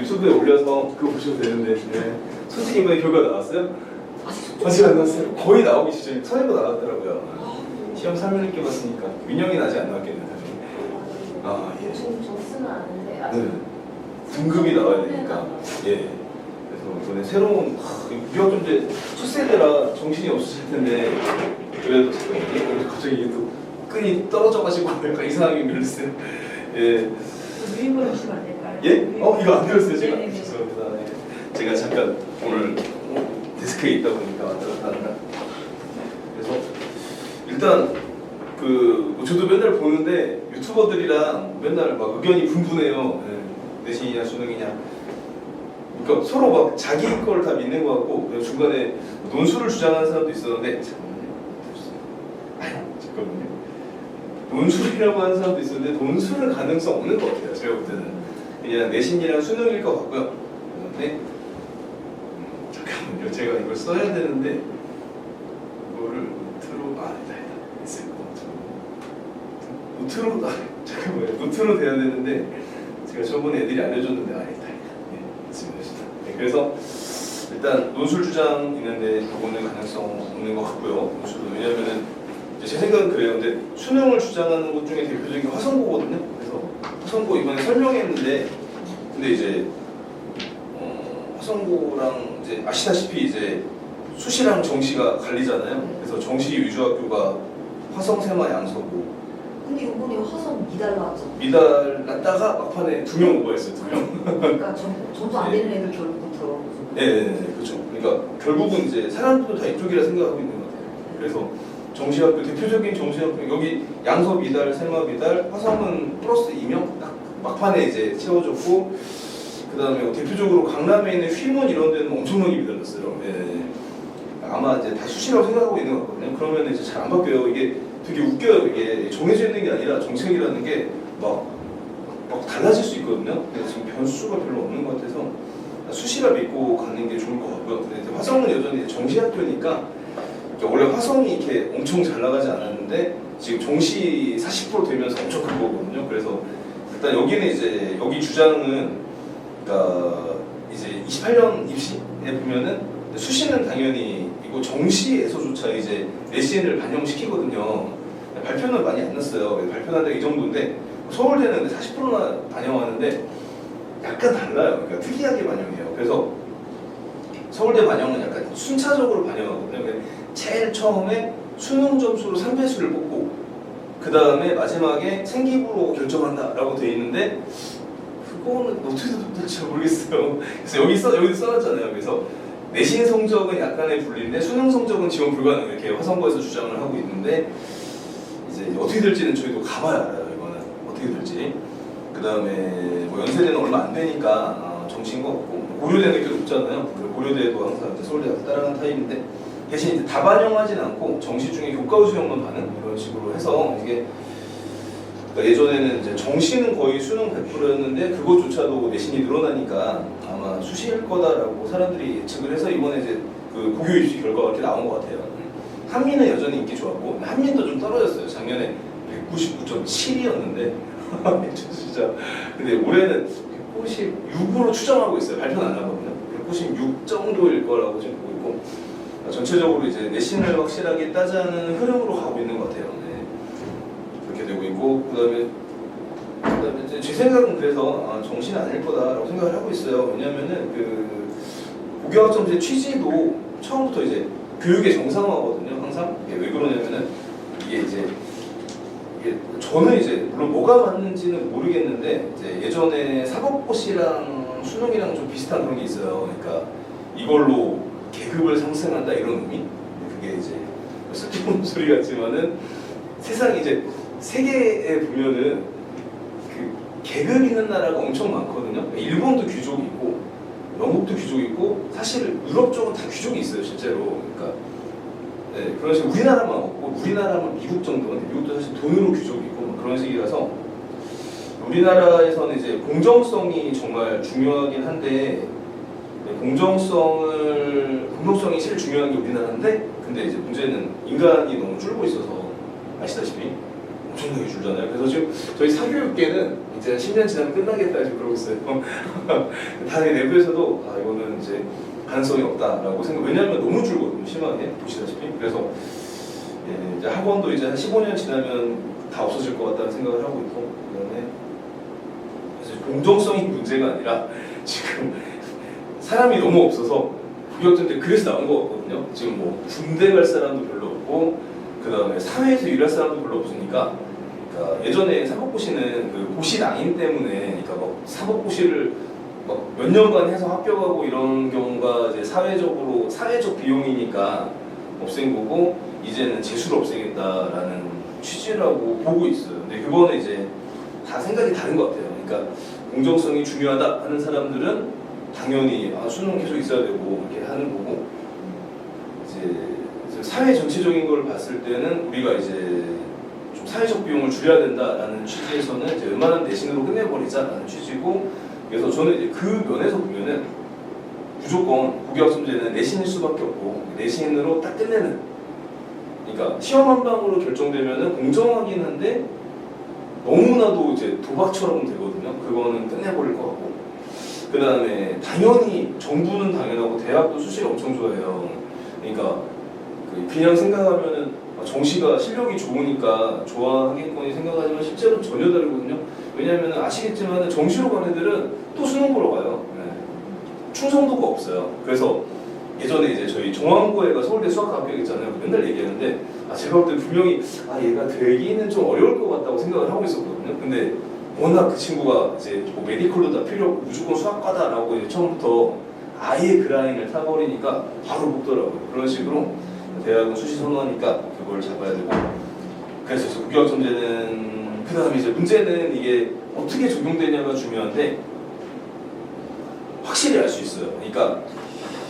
유튜브에 올려서 그거 보셔도 되는데 솔직히 이번에 결과 나왔어요? 아직 안 나왔어요. 거의 나오기 직전에 서해가 나왔더라고요. 시험 3일 늦게 봤으니까 민영이 아직 안 나왔겠네. 아 예. 점수는 아는데 아직 네. 등급이 나와야 되니까. 예. 그래서 이번에 새로운 우리가 좀 이제 첫 세대라 정신이 없으실 텐데 그래도 잠깐만요. 갑자기 이게 또 끈이 떨어져가지고 약간 이상하게 밀렸어요. 예. 유인물을 주시면 안 될까요? 예? 이거 안 들었어요 제가. 네네네. 죄송합니다. 네. 제가 잠깐 오늘 데스크에 있다 보니까 왔다 갔다 하느라. 그래서 일단 뭐 저도 맨날 보는데 유튜버들이랑 맨날 막 의견이 분분해요. 네. 내신이냐 수능이냐. 그러니까 서로 막 자기 걸 다 믿는 것 같고 중간에 논술을 주장하는 사람도 있었는데 잠깐만요. 논술이라고 하는 사람도 있었는데 논술은 가능성 없는 것 같아요. 제가 볼 때는 그냥 내신이랑 수능일 것 같고요. 그런데 잠깐만요. 제가 이걸 써야 되는데 이거를 노트로 돼야 되는데 제가 저번에 애들이 알려줬는데 아니다. 네, 그래서 일단 논술 주장 있는데 그거는 가능성 없는 것 같고요. 논술은 왜냐면은 제 생각은 그래요. 근데 수능을 주장하는 것 중에 대표적인 게 화성고거든요. 그래서 화성고 이번에 설명했는데 근데 이제 화성고랑 이제 아시다시피 이제 수시랑 정시가 갈리잖아요. 그래서 정시 위주 학교가 화성, 세마, 양서고. 근데 이번에 화성 미달 나왔죠. 미달 났다가 막판에 2명 오버했어요. 2명. 그러니까 점수 안 되는 애들 결국 들어가고. 네, 그렇죠. 그러니까 결국은 이제 사람들도 다 이쪽이라 생각하고 있는 것 같아요. 그래서 정시학교 대표적인 정시학교 여기 양서 미달, 세마 미달, 화성은 플러스 2명 딱 막판에 이제 채워줬고 그다음에 대표적으로 강남에 있는 휘문 이런 데는 엄청나게 미달렸어요. 네. 아마 이제 다 수시라고 생각하고 있는 것 같거든요. 그러면 이제 잘 안 바뀌어요. 이게 되게 웃겨요. 이게 정해져 있는 게 아니라 정책이라는 게 막 달라질 수 있거든요. 근데 지금 변수가 별로 없는 것 같아서 수시라 믿고 가는 게 좋을 것 같고요. 근데 이제 화성은 여전히 정시학교니까 원래 화성이 이렇게 엄청 잘 나가지 않았는데 지금 정시 40% 되면서 엄청 큰 거거든요. 그래서 일단 여기는 이제 여기 주장은 그러니까 이제 28년 입시에 보면은 수시는 당연히 이거 정시에서조차 이제 내신을 반영시키거든요. 발표는 많이 안 났어요. 발표한 데가 이 정도인데 서울대는 40%나 반영하는데 약간 달라요. 그러니까 특이하게 반영해요. 그래서 서울대 반영은 약간 순차적으로 반영하거든요. 제일 처음에 수능 점수로 3배수를 뽑고 그 다음에 마지막에 생기부로 결정한다라고 돼 있는데 그거는 어떻게 될지 잘 모르겠어요. 그래서 여기 써놨잖아요. 그래서 내신 성적은 약간의 분리인데 수능 성적은 지원 불가능 이렇게 화성고에서 주장을 하고 있는데 이제 어떻게 될지는 저희도 가봐야 알아요. 이거는 어떻게 될지. 그 다음에 뭐 연세대는 얼마 안 되니까 정시인 것 같고 고려대는 꽤 높잖아요. 고려대도 항상 서울대가 따라가는 타입인데 대신 이제 다 반영하진 않고 정시 중에 교과우 수형만 반응 이런 식으로 해서 이게 그러니까 예전에는 이제 정시는 거의 수능 100%였는데 그것조차도 내신이 늘어나니까 아마 수시일 거다라고 사람들이 예측을 해서 이번에 이제 그 고교 입시 결과가 이렇게 나온 것 같아요. 한민은 여전히 인기 좋았고 한민도 좀 떨어졌어요. 작년에 199.7이었는데 진짜 근데 올해는 196으로 추정하고 있어요. 발표는 안 하거든요. 196 정도일 거라고 지금 보고 있고 전체적으로 이제 내신을 확실하게 따자는 흐름으로 가고 있는 것 같아요. 네. 그렇게 되고 있고 그다음에 이제 제 생각은 그래서 정시는 아닐 거다라고 생각을 하고 있어요. 왜냐면은 그 고교학점제 취지도 처음부터 이제 교육의 정상화거든요. 항상 이게 왜 그러냐면은 이게 저는 이제 물론 뭐가 맞는지는 모르겠는데 이제 예전에 사법고시랑 수능이랑 좀 비슷한 그런 게 있어요. 그러니까 이걸로 계급을 상승한다 이런 의미. 그게 이제 쓸데없는 소리 같지만은 세상에 이제 세계에 보면은 그 계급 있는 나라가 엄청 많거든요. 일본도 귀족이 있고 영국도 귀족이 있고 사실 유럽 쪽은 다 귀족이 있어요 실제로. 그러니까 네, 그런 식으로 우리나라만 없고 우리나라만 미국 정도인데 미국도 사실 돈으로 귀족이 있고 뭐 그런 식이라서 우리나라에서는 이제 공정성이 정말 중요하긴 한데 공정성이 제일 중요한 게 우리나라인데 근데 이제 문제는 인간이 너무 줄고 있어서 아시다시피 엄청나게 줄잖아요. 그래서 지금 저희 사교육계는 이제 10년 지나면 끝나겠다 지금 그러고 있어요. 다들 내부에서도 이거는 이제 가능성이 없다라고 생각. 왜냐하면 너무 줄거든요. 심하게 보시다시피. 그래서 이제 학원도 이제 한 15년 지나면 다 없어질 것 같다는 생각을 하고 있고, 그다음에 그래서 공정성이 문제가 아니라 지금 사람이 너무 없어서 구역전들 그래서 나온 거 같거든요. 지금 뭐 군대 갈 사람도 별로 없고, 그 다음에 사회에서 일할 사람도 별로 없으니까, 그러니까 예전에 사법고시는 그 고시 낭인 때문에, 그러니까 막 사법고시를 막 몇 년간 해서 합격하고 이런 경우가 이제 사회적 비용이니까 없앤 거고, 이제는 재수를 없애겠다라는 취지라고 보고 있어요. 근데 그거는 이제 다 생각이 다른 것 같아요. 그러니까 공정성이 중요하다 하는 사람들은 당연히 수능 계속 있어야 되고 이렇게 하는 거고, 이제 사회 전체적인 걸 봤을 때는 우리가 이제 좀 사회적 비용을 줄여야 된다라는 취지에서는 이제 웬만한 내신으로 끝내버리자라는 취지고, 그래서 저는 이제 그 면에서 보면은 무조건 국어학점제는 내신일 수밖에 없고 내신으로 딱 끝내는. 그러니까 시험 한 방으로 결정되면은 공정하긴 한데 너무나도 이제 도박처럼 되거든요. 그거는 끝내버릴 것 같고. 그 다음에 당연히 정부는 당연하고 대학도 수시를 엄청 좋아해요. 그러니까 그냥 생각하면은 정시가 실력이 좋으니까 좋아하겠거니 생각하지만 실제로 전혀 다르거든요. 왜냐하면 아시겠지만 정시로 간 애들은 또 수능 보러 가요. 충성도가 없어요. 그래서 예전에 이제 저희 종합고에가 서울대 수학과 합격했잖아요. 맨날 얘기하는데 제가 볼 때 분명히 얘가 되기는 좀 어려울 것 같다고 생각을 하고 있었거든요. 근데 워낙 그 친구가 이제 뭐 메디컬도 다 필요 없고 무조건 수학과다라고 이제 처음부터 아예 그 라인을 타버리니까 바로 붙더라고요. 그런 식으로 대학은 수시 선호하니까 그걸 잡아야 되고, 그래서 국어학점제는 그 다음에 이제 문제는 이게 어떻게 적용되냐가 중요한데 확실히 알 수 있어요. 그러니까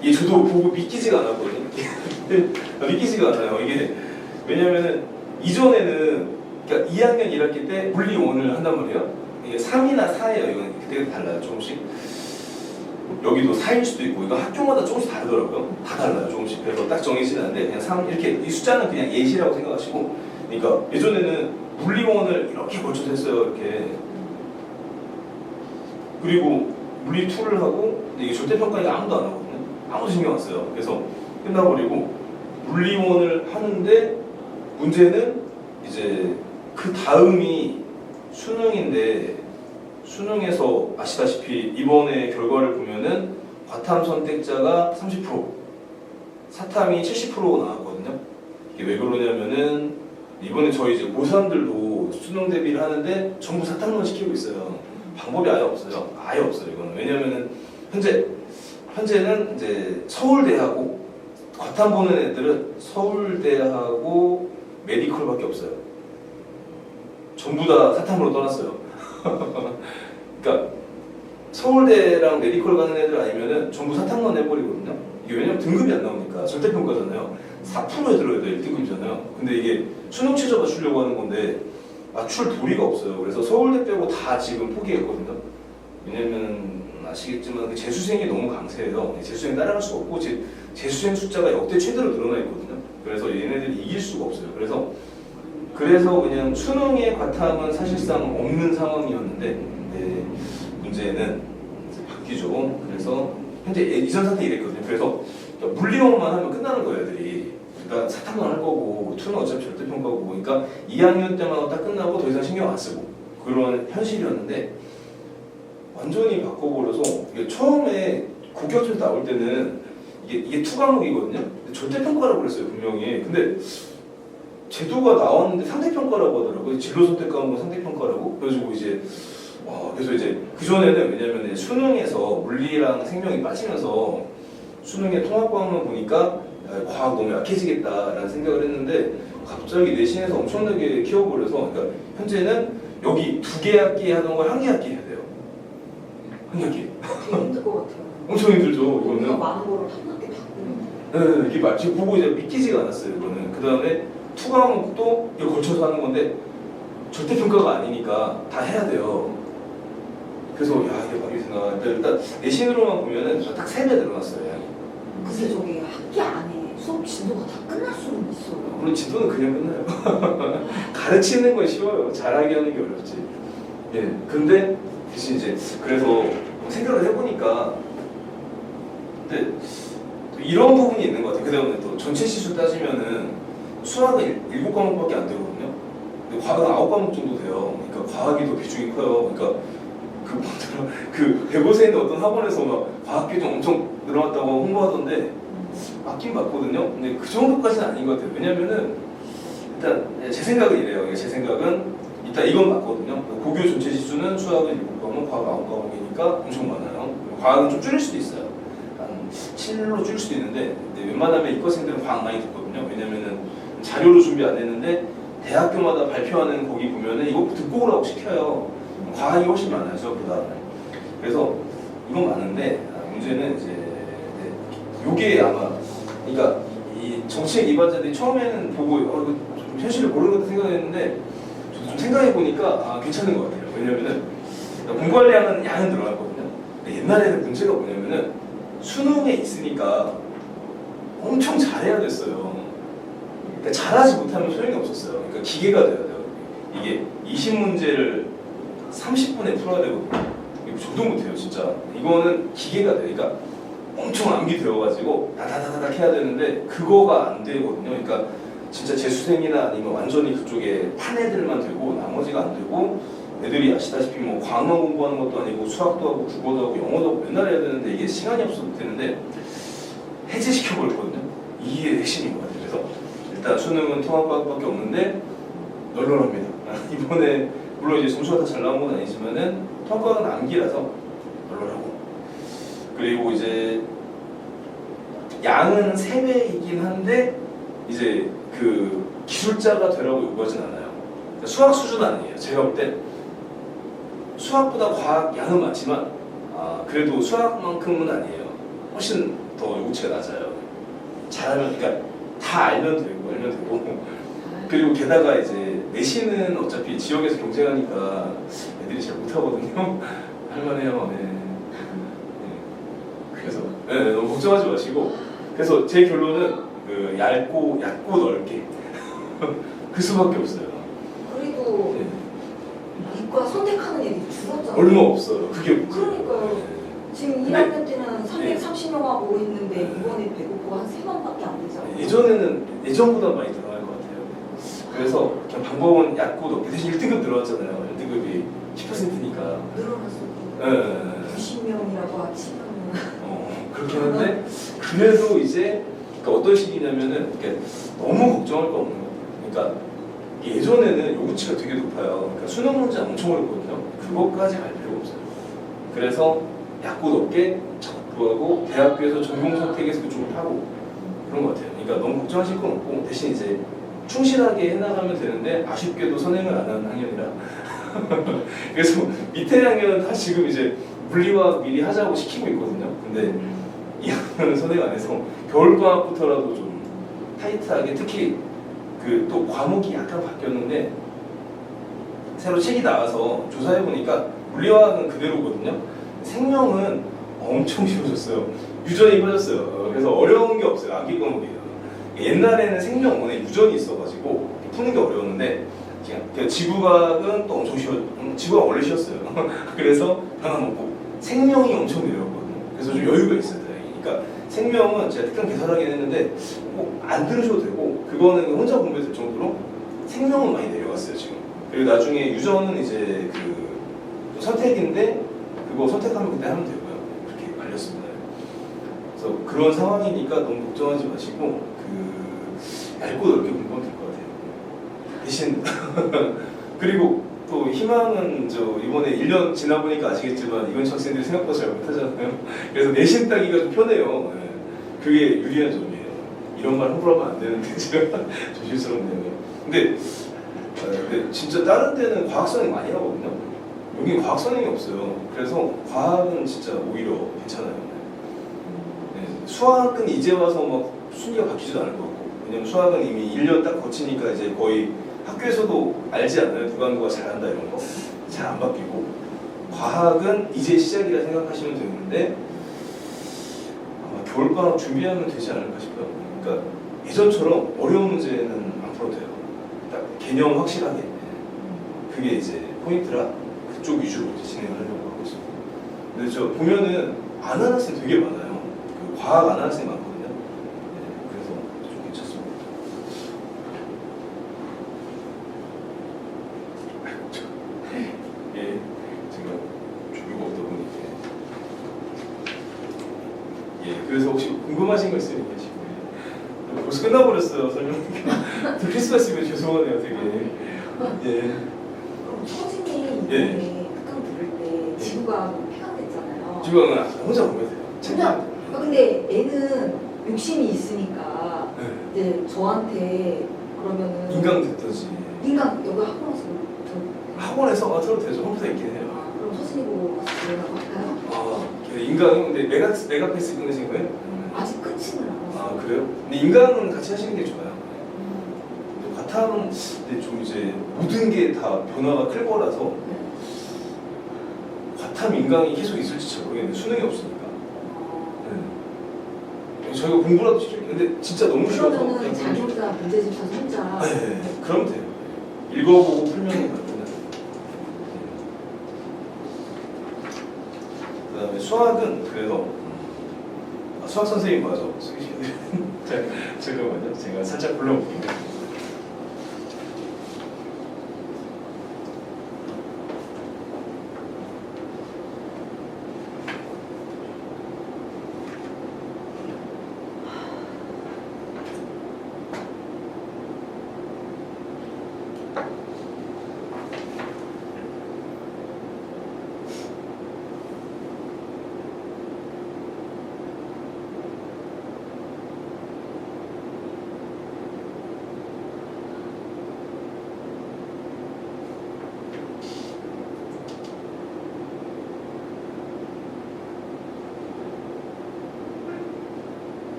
이게 저도 보고 믿기지가 않았거든요. 믿기지가 않아요. 이게 왜냐면은 이전에는 그러니까 2학년 1학기 때 물리 1을 한단 말이에요. 이게 3이나 4예요. 이건 그때 달라요. 조금씩. 여기도 4일 수도 있고, 이거 학교마다 조금씩 다르더라고요. 다 달라요. 조금씩. 그래서 딱 정해지지 않는데 그냥 3 이렇게 이 숫자는 그냥 예시라고 생각하시고, 그러니까 예전에는 물리 1을 이렇게 걸쳐서 했어요. 이렇게. 그리고 물리 2를 하고, 근데 이게 절대평가니까 아무도 안 하거든요. 아무도 신경 안 써요. 그래서 끝나버리고 물리 1을 하는데 문제는 이제 그 다음이 수능인데, 수능에서 아시다시피 이번에 결과를 보면은 과탐 선택자가 30%, 사탐이 70% 나왔거든요. 이게 왜 그러냐면은 이번에 저희 이제 고3들도 수능 대비를 하는데 전부 사탐만 시키고 있어요. 방법이 아예 없어요. 아예 없어요. 이거는 왜냐면은 현재는 이제 서울대하고 과탐 보는 애들은 서울대하고 메디컬밖에 없어요. 전부 다 사탐으로 떠났어요. 그러니까 서울대랑 메디컬 가는 애들 아니면은 전부 사탐만 해버리거든요. 이게 왜냐면 등급이 안 나오니까 절대평가잖아요. 4%에 들어야 돼 1등급이잖아요. 근데 이게 수능 최저 맞추려고 하는 건데 맞출 도리가 없어요. 그래서 서울대 빼고 다 지금 포기했거든요. 왜냐면 아시겠지만 그 재수생이 너무 강세예요. 재수생 따라갈 수가 없고 재수생 숫자가 역대 최대로 늘어나 있거든요. 그래서 얘네들이 이길 수가 없어요. 그래서 그냥 수능의 과탐은 사실상 없는 상황이었는데, 문제는 이제 바뀌죠. 그래서 현재 이전 상태 이랬거든요. 그래서 물리원만 하면 끝나는 거예요, 애들이. 그러니까 사탐만 할 거고, 투는 어차피 절대평가고, 그러니까 2학년 때만 딱 끝나고 더 이상 신경 안 쓰고 그런 현실이었는데 완전히 바꿔버려서 이게 처음에 국격점 나올 때는 이게 투 과목이거든요. 절대평가라고 그랬어요, 분명히. 근데 제도가 나왔는데 상대평가라고 하더라고요. 진로 선택 과목은 상대평가라고. 그래가지고 그래서 이제 그 전에는 왜냐면 수능에서 물리랑 생명이 빠지면서 수능의 통합 과목만 보니까 과학 너무 약해지겠다라는 생각을 했는데 갑자기 내신에서 엄청나게 키워버려서, 그러니까 현재는 여기 2개 학기 하던 걸 1개 학기 해야 돼요. 1개 학기. 되게 힘들 것 같아요. 엄청 힘들죠, 이거는. 많은 거를 한 학기 바꾸는. 이게 지금 보고 이제 믿기지가 않았어요, 이거는. 그 다음에 투 과목도 이거 걸쳐서 하는 건데 절대평가가 아니니까 다 해야 돼요. 그래서 이게 말이구나. 일단 내신으로만 보면은 딱 3배 늘어났어요. 근데 저기 학기 안에 수업 진도가 다 끝날 수는 있어요. 물론 진도는 그냥 끝나요. 가르치는 건 쉬워요. 잘하게 하는 게 어렵지. 예. 근데 대신 이제 그래서 생각을 해보니까 근데 이런 부분이 있는 것 같아요. 그다음에 또 전체 시수 따지면은 수학은 7과목밖에 안 되거든요. 근데 과학은 9과목 정도 돼요. 그러니까 과학이 더 비중이 커요. 그러니까 그 뭐더라 그 백오세에 있는 어떤 학원에서 막 과학 비중 엄청 늘어났다고 홍보하던데 맞긴 맞거든요. 근데 그 정도까지는 아닌 것 같아요. 왜냐면은 일단 제 생각은 이래요. 제 생각은 일단 이건 맞거든요. 고교 전체 지수는 수학은 7과목, 과학 9과목이니까 엄청 많아요. 과학은 좀 줄일 수도 있어요. 한 7로 줄일 수도 있는데 근데 웬만하면 이과생들은 과학 많이 듣거든요. 왜냐면은 자료로 준비 안 했는데 대학교마다 발표하는 거기 보면은 이거 듣고 오라고 시켜요. 과학이 훨씬 많아요, 수학보다. 그래서 이건 많은데 문제는 이제 요게 아마 그러니까 이 정치학 이반자들이 처음에는 보고 이거 좀 현실을 모르는 것 생각했는데 저도 좀 생각해 보니까 괜찮은 것 같아요. 왜냐면은 공부할 양은 늘어났거든요. 근데 옛날에는 문제가 뭐냐면은 수능에 있으니까 엄청 잘해야 됐어요. 그러니까 잘하지 못하면 소용이 없었어요. 그러니까 기계가 돼야 돼요. 이게 20문제를 30분에 풀어야 되거든요. 이거 저도 못해요, 진짜. 이거는 기계가 돼요. 그러니까 엄청 암기되어가지고 다다다닥 해야 되는데 그거가 안 되거든요. 그러니까 진짜 재수생이나 아니면 완전히 그쪽에 판 애들만 되고 나머지가 안 되고 애들이 아시다시피 뭐 과학만 공부하는 것도 아니고 수학도 하고 국어도 하고 영어도 하고 맨날 해야 되는데 이게 시간이 없어서 못했는데 해제시켜버렸거든요. 이게 핵심인 것 같아요. 그래서 일단 수능은 통합과학밖에 없는데 널널합니다. 이번에 물론 이제 점수가 다 잘 나온 건 아니지만은 통합과학은 암기라서 널널하고 그리고 이제 양은 3배이긴 한데 이제 그 기술자가 되라고 요구하진 않아요. 그러니까 수학 수준 아니에요. 제가 볼 때 수학보다 과학 양은 많지만 그래도 수학만큼은 아니에요. 훨씬 더 요구치가 낮아요. 잘하면 그러니까 다 알면 되고 그리고 게다가 이제 내신은 어차피 지역에서 경쟁하니까 애들이 잘 못하거든요. 할만해요. 네. 그래서 너무 걱정하지 마시고 그래서 제 결론은 그 얇고 넓게 그 수밖에 없어요. 그리고 이과 선택하는 애들이 줄었잖아요. 얼마 없어요. 그게 문제예요. 그러니까요. 지금 2학년 때는 330명 하고 있는데 이번에 105가 한 3명밖에 안 되잖아요. 예전보다 많이 들어갈 것 같아요. 그래서 그냥 방법은 얕고 높게 대신 1등급 늘어났잖아요. 1등급이 10%니까. 늘어났어도 90명이라고 치면 그렇게 하는데 그래도 이제 그러니까 어떤 식이냐면은 이렇게 너무 걱정할 거 없는 거예요. 그러니까 예전에는 요구치가 되게 높아요. 그러니까 수능 문제 엄청 어렵거든요. 그것까지 갈 필요가 없어요. 그래서 얕고 높게 구하고 대학교에서 전공 선택에서 그쪽을 하고 그런 것 같아요. 그러니까 너무 걱정하실 건 없고 대신 이제 충실하게 해나가면 되는데 아쉽게도 선행을 안 하는 학년이라 그래서 밑에 학년은 다 지금 이제 물리화학 미리 하자고 시키고 있거든요. 근데 이 학년은 선행 안 해서 겨울방학부터라도 좀 타이트하게 특히 그 또 과목이 약간 바뀌었는데 새로 책이 나와서 조사해보니까 물리화학은 그대로거든요. 생명은 엄청 쉬워졌어요. 유전이 빠졌어요. 그래서 어려운 게 없어요. 암기 과목이에요. 옛날에는 생명원에 유전이 있어가지고 푸는 게 어려웠는데 그냥 지구과학은 또 엄청 지구가 원래 쉬웠어요. 그래서 변함없고 생명이 엄청 내려왔거든요. 그래서 좀 여유가 있어요. 그러니까 생명은 제가 특강 개설하긴 했는데 꼭 안 들으셔도 되고 그거는 혼자 공부해도 될 정도로 생명은 많이 내려갔어요 지금. 그리고 나중에 유전은 이제 그 선택인데 그거 선택하면 그때 하면 되고요. 그렇게 알렸습니다. 그래서 그런 상황이니까 너무 걱정하지 마시고 그 얇고 넓게 공부하면 될 것 같아요. 대신 그리고 또 희망은 저 이번에 1년 지나보니까 아시겠지만 이건 학생들이 생각보다 잘 못하잖아요. 그래서 내신 따기가 좀 편해요. 그게 유리한 점이에요. 이런 말 함부로 하면 안 되는데 제가 조심스럽네요. 근데 진짜 다른 데는 과학 선행 많이 하거든요. 여기 과학 선행이 없어요. 그래서 과학은 진짜 오히려 괜찮아요. 수학은 이제 와서 막 순위가 바뀌지도 않을 것 같고 왜냐면 수학은 이미 1년 딱 거치니까 이제 거의 학교에서도 알지 않나요? 누가 잘한다 이런 거 잘 안 바뀌고 과학은 이제 시작이라 생각하시면 되는데 아마 겨울방학 준비하면 되지 않을까 싶어요. 그러니까 예전처럼 어려운 문제는 안 풀어도 돼요. 딱 개념 확실하게. 그게 이제 포인트라 그쪽 위주로 이제 진행을 하려고 하고 있습니다. 근데 저 보면은 안 하는 학생 되게 많아요. 그 과학 안 하는 학생 많거든요. 네, 그래서 좀 괜찮습니다. 예, 제가 준비가 없다 보니까. 예, 그래서 혹시 궁금하신 거 있으면 얘기하시고. 벌써 끝나버렸어요, 설명. 크리스마스면 죄송하네요, 되게. 예. 그럼 서진이 예. 이번에 특강 들을 때 지구가 폐강됐잖아요. 지금은 혼자 보면 돼요. 혼자. 근데 애는 욕심이 있으니까 네. 이제 저한테 그러면은 인강 듣든지. 인강 여기 학원에서 학원에서 틀어도 되죠. 컴퓨터 있긴 해요. 아, 그럼 서진이 보고 가서 들으라고 할까요? 아, 인강은 근데 메가패스 끊으신 거예요? 아직 끝이는 않았어요. 아, 그래요? 근데 인강은 같이 하시는 게 좋아요. 근데 바탕은 근데 좀 이제 모든 게 다 변화가 클 거라서 과탐 인강이 계속 있을지 잘 모르겠는데 수능이 없으니까. 네. 저희가 공부라도 시켜요. 근데 진짜 너무 쉬워서 그러면은 그냥 자기가 문제집 사서 혼자 네, 그럼 돼요. 읽어보고 풀면 되면. 그다음에 수학은 그래서 수학 선생님 맞아. 잠깐만요. 제가 살짝 불러볼게요.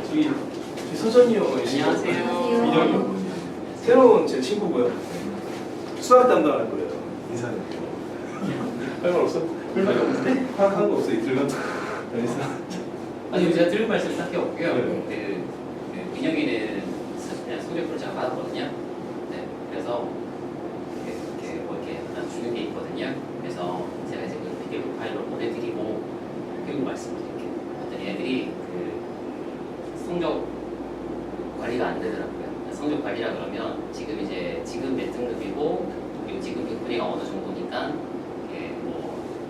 저기 서전이 형이시고 안녕하세요. 민영이 형 새로운 제 친구고요. 수학 담당할 거예요. 인사드릴게요. 할 말 없어? 할 말이 없는데? 파악한 거 없어 이틀간? 그래서 아니 제가 들은 말씀 딱히 없고요. 네. 그 민영이는 그냥 성적표를 제가 받았거든요. 네, 그래서 이렇게 하나 주는 게 있거든요. 그래서 제가 이제 그 PDF 파일로 보내드리고 그리고 말씀드릴게요. 어떤 애들이 그 성적 관리가 안 되더라고요. 성적 관리라 그러면 지금 몇 등급이고 그리고 지금 백분위가 어느 정도니까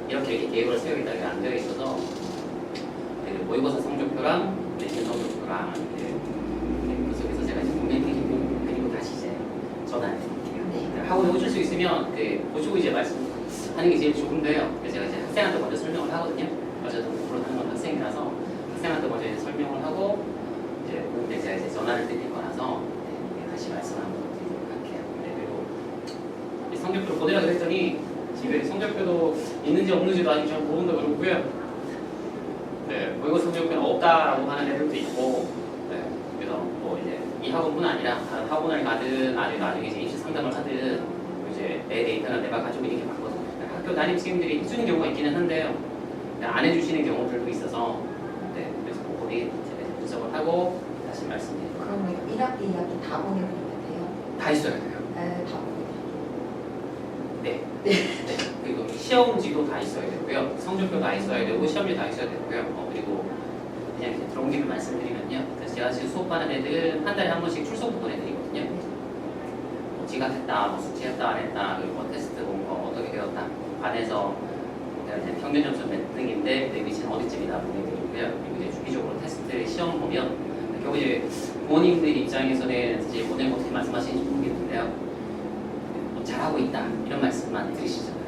이렇게 계획을 세우기가 안 되어 있어서 모의고사 성적표랑 내신 성적표랑 계속해서 제가 이제 보내드리고 그리고 다시 이제 전화해드릴게요. 하고 오실 수 있으면 보시고 이제 말씀하는 게 제일 좋은데요. 그래서 제가 이제 학생한테 먼저 설명을 하거든요. 어쨌든 공부를 하는 건 학생이라서 학생한테 먼저 이제 설명을 하고 이제 그때 제가 이제 전화를 드릴 거라서 다시 말씀 한번 드리도록 할게요. 그리고 이 성적표를 보내라고 했더니 지금 성적표도 있는지 없는지도 아직 잘 모른다 그러고요. 네, 모의고사 성적표는 없다라고 하는 애들도 있고, 네, 그래서 뭐 이제 이 학원뿐 아니라 다른 학원을 가든 아니면 나중에 이제 입시 상담을 하든 이제 내 데이터는 내가 가지고 있는 게 맞거든요. 학교 담임 선생님들이 해주는 경우가 있기는 한데요, 안 해주시는 경우들도 있어서, 네, 그래서 그거를 제가 이제 분석을 하고 다시 말씀드릴게요. 그러면 1학기, 2학기 다 보내드리면 돼요? 다 있어야 돼요. 네, 다 보내드리면 네. 네. 그리고 시험지도 다 있어야 되고요. 성적표 다 있어야 되고 시험지 다 있어야 되고요. 그리고 그냥 이렇게 들어온 김에 말씀드리면요. 그래서 제가 지금 수업하는 애들은 한 달에 한 번씩 출석부 보내드리거든요. 뭐 지각했다, 뭐 숙제했다, 안 했다, 그리고 뭐 테스트 본 거 어떻게 되었다, 반에서 내가 이제 평균 점수 몇 등인데 내 위치는 어디쯤이다 보내드리고요. 그리고 이제 주기적으로 테스트 시험 보면 결국 이제 부모님들 입장에서는 사실 오늘 어떻게 말씀하시는지 모르겠는데요. 잘하고 있다 이런 말씀만 드리시잖아요.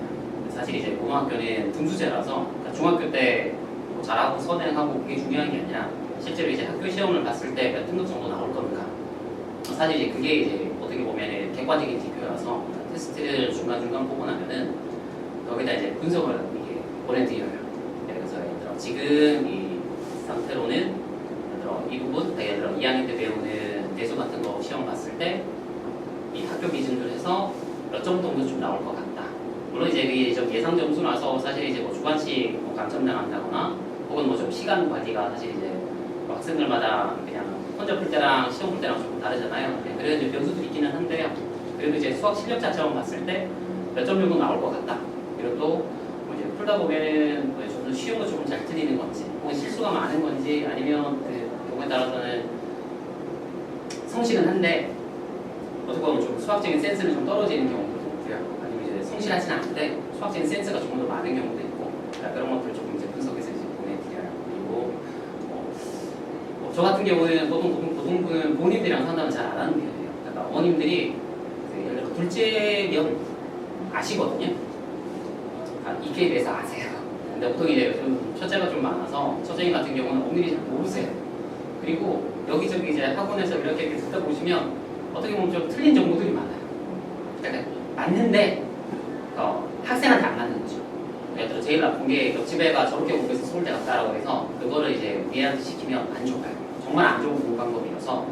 사실 이제 고등학교는 등수제라서 그러니까 중학교 때뭐 잘하고 선행하고 그게 중요한 게 아니라 실제로 이제 학교 시험을 봤을 때 몇 등급 정도 나올 건가. 사실 이제 그게 이제 어떻게 보면 객관적인 지표라서 테스트를 중간중간 보고 나면은 거기다 이제 분석을 이게 보내드려요. 그래서 예를 들어 지금 이 상태로는 예를 들어 이 부분, 예를 들어 2학년 때 배우는 대수 같은 거 시험 봤을 때 이 학교 학교 기준으로 해서 몇 점 정도 좀 나올 것 같다. 물론 이제 그게 좀 예상 점수 나서 사실 이제 뭐 주관식 뭐 감점당한다거나 혹은 뭐 좀 시간 관리가 사실 이제 뭐 학생들마다 그냥 혼자 풀 때랑 시험 풀 때랑 조금 다르잖아요. 네, 그래서 이제 변수도 있기는 한데요. 그래도 이제 수학 실력 자체만 봤을 때 몇 점 정도 나올 것 같다. 그리고 또 뭐 이제 풀다 보면은 뭐 좀 더 쉬운 거 조금 잘 틀리는 건지, 혹은 실수가 많은 건지, 아니면 그 경우에 따라서는 성실은 한데 어떻게 보면 좀 수학적인 센스는 좀 떨어지는 경우도 있고요. 아니면 이제 성실하지는 않은데 수학적인 센스가 조금 더 많은 경우도 있고, 그런 것들을 조금 이제 분석해서 이제 보내드려요. 그리고 저 같은 경우는 보통 부모님들이랑 상담을 잘 안 하는 편이에요. 그러니까 어머님들이 그 예를 들어 둘째면 아시거든요. 이게 대해서 아세요. 근데 보통 이제 좀 첫째가 좀 많아서 첫째 같은 경우는 어머니들이 잘 모르세요. 그리고 여기저기 이제 학원에서 이렇게 듣다 보시면 어떻게 보면 좀 틀린 정보들이 많아요. 그러니까 맞는데 학생한테 안 맞는 거죠. 예를 들어 제일 나쁜 게 옆집 애가 저렇게 공부해서 서울대 갔다라고 해서 그거를 이제 얘한테 시키면 안 좋아요. 정말 안 좋은 공부 방법이어서.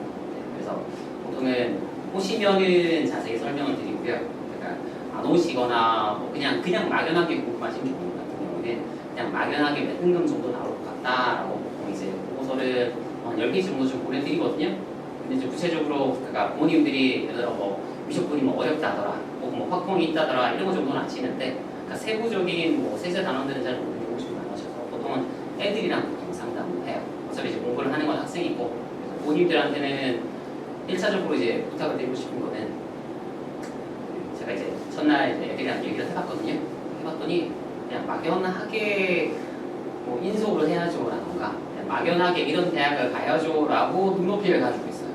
그래서 보통은 오시면은 자세히 설명을 드리고요. 그러니까 안 오시거나 뭐 그냥 막연하게 궁금하신 경우 같은 경우는 그냥 막연하게 몇 등급 정도 나올 것 같다라고 보통 이제 보고서를 한 10개 정도 좀 보내드리거든요. 근데 이제 구체적으로 그러니까 부모님들이 예를 들어 뭐 미적분이 뭐 어렵다더라, 혹은 뭐 확통이 있다더라 이런 거 정도는 아시는데, 그러니까 세부적인 뭐 세세 단원들은 잘 모르는 경우가 좀 많으셔서 보통은 애들이랑 보통 상담을 해요. 어차피 이제 공부를 하는 건 학생이고, 그래서 부모님들한테는 1차적으로 이제 부탁을 드리고 싶은 거는, 제가 이제 첫날 이제 애들이랑 얘기를 해봤거든요. 해봤더니 그냥 막연하게 뭐 인수를 해야죠라던가 그냥 막연하게 이런 대학을 가야죠라고 눈높이를 가지고 있어요.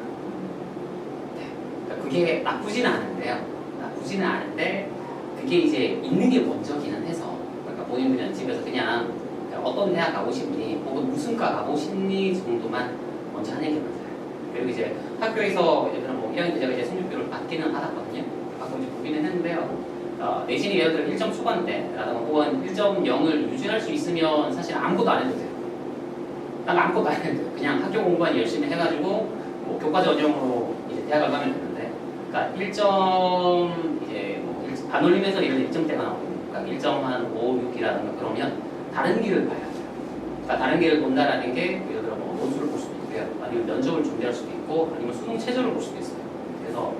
네. 그러니까 그게 나쁘지는 않은데요. 나쁘지는 않은데 그게 이제 있는 게 먼저기는 해서, 그러니까 본인들은 집에서 그냥 어떤 대학 가고 싶니, 혹은 무슨 과 가고 싶니 정도만 먼저 하는 게 맞아요. 그리고 이제 학교에서 예를 들어 뭐 1학년 때 제가 이제 성적표를 받기는 받았거든요. 받고 이제 보기는 했는데요. 내신이 예를 들어 1점 초반대라든가 혹은 1.0을 유지할 수 있으면 사실 아무것도 안 해도 돼요. 딱 아무것도 안 해도 돼요. 그냥 학교 공부만 열심히 해가지고 뭐 교과 전형으로 이제 대학을 가면 되는데, 그러니까 1점 이제 뭐 반올림에서 예를 들어 1점대가 나오거든요. 그러니까 1.5, 6이라든가 그러면 다른 길을 봐야 돼요. 그러니까 다른 길을 본다라는 게 예를 들어 뭐 논술을 볼 수도 있고요. 아니면 면접을 준비할 수도 있고, 아니면 수능 최저를 볼 수도 있어요. 그래서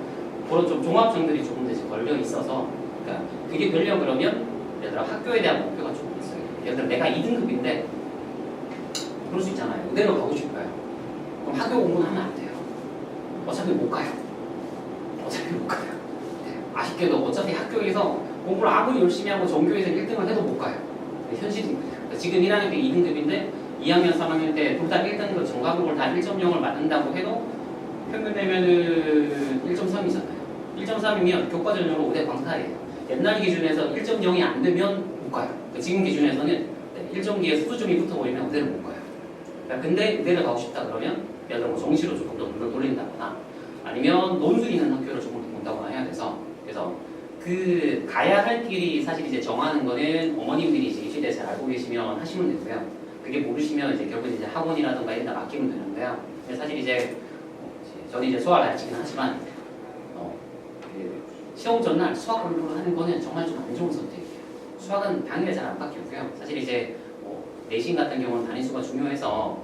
그런 좀 종합점들이 조금 더 걸려 있어서, 그러니까 그게 되려면 그러면 예를 들어 학교에 대한 목표가 조금 있어요. 예를 들어 내가 2등급인데 그럴 수 있잖아요. 의대로 가고 싶어요. 그럼 학교 공부는 하면 안 돼요. 어차피 못 가요. 어차피 못 가요. 네. 아쉽게도 어차피 학교에서 공부를 아무리 열심히 하고 전교에서 1등을 해도 못 가요. 현실이 그러니까 지금 1학년 때 2등급인데 2학년, 3학년 때 둘 다 1등급 전과목을 다 1.0을 맞는다고 해도 평균 내면은 1.3이잖아요. 1.3이면 교과 전형으로 5대 광탈이에요. 옛날 기준에서 1.0이 안 되면 못 가요. 그러니까 지금 기준에서는 1.2에 수준이 붙어버리면 의대를 못 가요. 그러니까 근데 의대를 가고 싶다 그러면 예를 들어 뭐 정시로 조금 더 눈을 돌린다거나 아니면 논술 있는 학교를 조금 더 본다거나 해야 돼서, 그래서 그 가야 할 길이 사실 이제 정하는 거는 어머님들이 이제 입시에 대해서 잘 알고 계시면 하시면 되고요. 그게 모르시면 이제 결국 이제 학원이라든가 이런 데 맡기면 되는데요. 근데 사실 이제 저는 이제 수학을 가르치긴 하지만 그 시험 전날 수학 공부를 하는 거는 정말 좀 안 좋은 선택이에요. 수학은 당일에 잘 안 바뀌고요. 사실 이제 내신 같은 경우는 단위수가 중요해서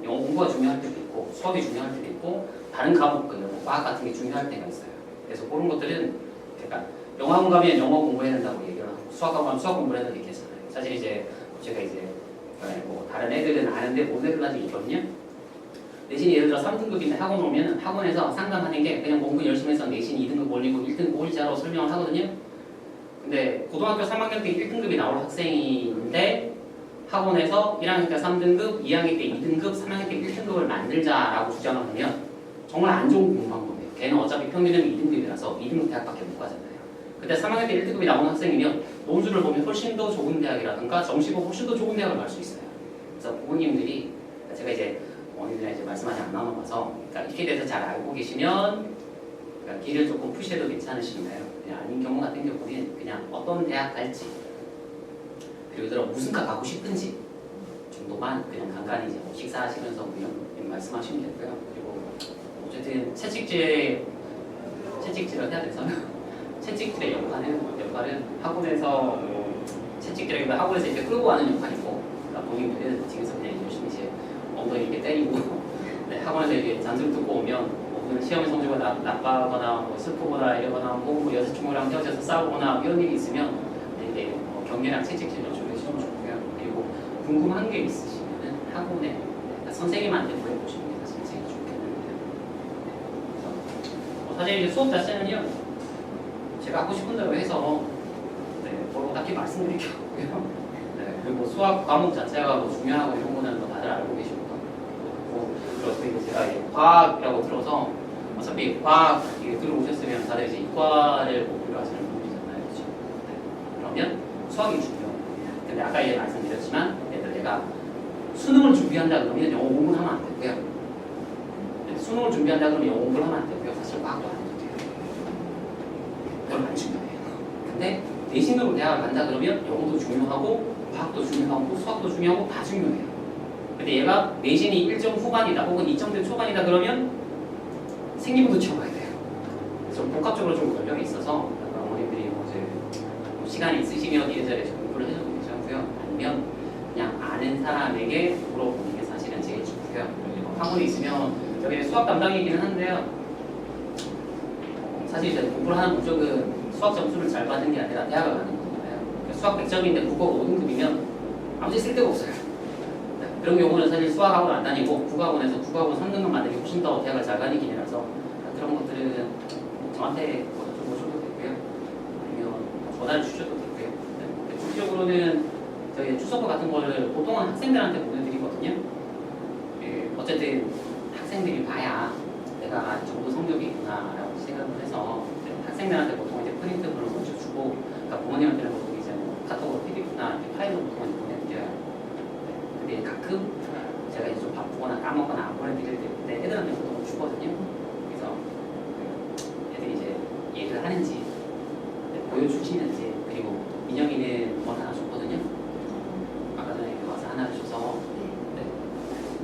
영어 공부가 중요할 때도 있고 수학이 중요할 때도 있고 다른 과목, 과학 같은 게 중요할 때가 있어요. 그래서 그런 것들은 그러니까 영어학원 가면 영어 공부해야 된다고 얘기를 하고 수학학원 가면 수학 공부를 해야 된다고 얘기했잖아요. 사실 이제 제가 이제 뭐 다른 애들은 아는데 모르는 애들 아직 있거든요. 내신이 예를 들어 3등급인데 학원 오면 학원에서 상담하는 게 그냥 공부 열심히 해서 내신 2등급 올리고 1등급 올리자로 설명을 하거든요. 근데 고등학교 3학년 때 1등급이 나올 학생인데 학원에서 1학년 때 3등급, 2학년 때 2등급, 3학년 때 1등급을 만들자라고 주장을 하면 정말 안 좋은 공부 방법이에요. 걔는 어차피 평균은 2등급이라서 2등급 대학밖에 못 가잖아요. 근데 3학년 때 1등급이 나오는 학생이면 논술을 보면 훨씬 더 좋은 대학이라든가 정시 보면 훨씬 더 좋은 대학을 갈 수 있어요. 그래서 부모님들이 제가 이제 어머니들이랑 이제 말씀하지 안 나눠봐서, 그러니까 이렇게 대해서 잘 알고 계시면 그러니까 길을 조금 푸셔도 괜찮으신가요? 아닌 경우 같은 경우는 그냥 어떤 대학 갈지, 그리고 들어 무슨 과 가고 싶은지 정도만 그냥 간간히 이제 뭐 식사하시면서 뭐 이런 말씀하시면 되고요. 그리고 어쨌든 채찍제 채찍질을 해야 돼서 채찍질의 역할은 학원에서 채찍질이라기보다 학원에서 이제 끌고 가는 역할이고, 그러니까 본인들은 집에서 그냥 열심히 이제 엉덩이 이렇게 때리고 네, 학원에서 이렇게 잔소리 듣고 오면 오늘 시험 성적이 나빠거나 뭐 슬프거나 이러거나 혹은 뭐 여자친구랑 헤어져서 싸우거나 이런 일이 있으면 이제 뭐 격려랑 채찍질로 주로 시험을 줬고요. 그리고 궁금한 게 있으시면은 학원에 그러니까 선생님한테 물어보시는 게 사실 제일 좋겠는데요. 사실 이제 수업 자체는요, 제가 하고 싶은 대로 해서 뭐라고 딱히 말씀드릴 게 없고요. 네, 그리고 수학 과목 자체가 뭐 중요하고 이런 거는 뭐 다들 알고 계시고, 그리고 제가 이제 과학이라고 들어서 어차피 과학 들어오셨으면 다들 이제 이과를 목표로 하시는 분들이잖아요, 그렇죠? 네, 그러면 수학이 중요해요. 근데 아까 이제 말씀드렸지만, 내가 수능을 준비한다 그러면 영어 공부를 하면 안 되고요. 네, 수능을 준비한다 그러면 영어 공부를 하면 안 되고요. 사실 과학도 안 해도 돼요. 그건 안 중요해요. 근데 내신으로 대학을 간다 그러면 영어도 중요하고 과학도 중요하고 수학도 중요하고 다 중요해요. 근데 얘가 내신이 1점 후반이다 혹은 2점대 초반이다 그러면 생리부도 채워가야 돼요. 좀 복합적으로 좀 연령이 있어서 어머님들이 뭐 이제 뭐 시간이 있으시면 이래저래 공부를 해줘도 괜찮고요. 아니면 그냥 아는 사람에게 물어보는 게 사실은 제일 좋고요. 학원에 있으면 저희 수학 담당이기는 한데요. 사실 이제 공부를 하는 목적은 수학 점수를 잘 받는 게 아니라 대학을 가는 거잖아요. 수학 100점인데 국어가 5등급이면 아무리 쓸데가 없어요. 네, 그런 경우는 사실 수학학원 안 다니고 국어학원에서 국어학원 3등급 만들기 훨씬 더 대학을 잘 가는 길이라서 그런 것들은 저한테 좀 오셔도 되고요. 아니면 전화를 주셔도 되고요. 네, 구체적으로는 저희 추석부 같은 거를 보통은 학생들한테 보내드리거든요. 예, 어쨌든 학생들이 봐야 내가 이 정도 성적이 있구나라고 생각을 해서 학생들한테 보통 이제 프린트물을 먼저 주고, 그러니까 부모님한테는 보통 이제 뭐 카톡으로 PDF나 파일로 보통 보내드려요. 근데 가끔 제가 이제 좀 바쁘거나 까먹거나 안 보내드릴 때 애들한테 보통 주거든요. 그래서 애들이 이제 얘기를 하는지 보여주시는지, 그리고 민영이는 뭐 하나 줬거든요. 아까 전에 와서 하나 줘서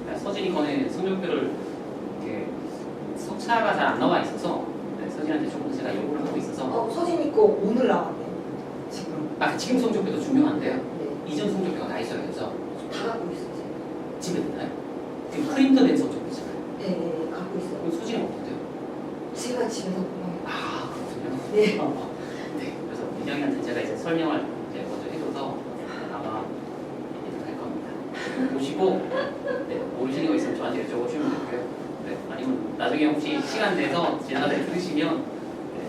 그러니까 서진이 거는 성적표를 이렇게 석차가 잘 안 나와 있어서 서진한테 조금 더 제가 요구를 하고 있어서 서진이 거 오늘 나왔네요. 지금. 지금 성적표도 중요한데요. 네. 이전 성적표가 다 있어요. 그래서 다 갖고 있어요. 집에 있나요? 지금 프린터된 성적표잖아요. 네, 갖고 있어요. 그럼 소진이 없는데요? 제가 집에서 보내요. 아, 그렇군요. 네. 네, 그래서 민영이한테 제가 이제 설명을 이제 먼저 해줘서 아마 이해를 할 겁니다. 보시고 모르시는 거 있으면 저한테 여쭤보시면 되고요. 네, 아니면 나중에 혹시 시간 내서 지나가다 들으시면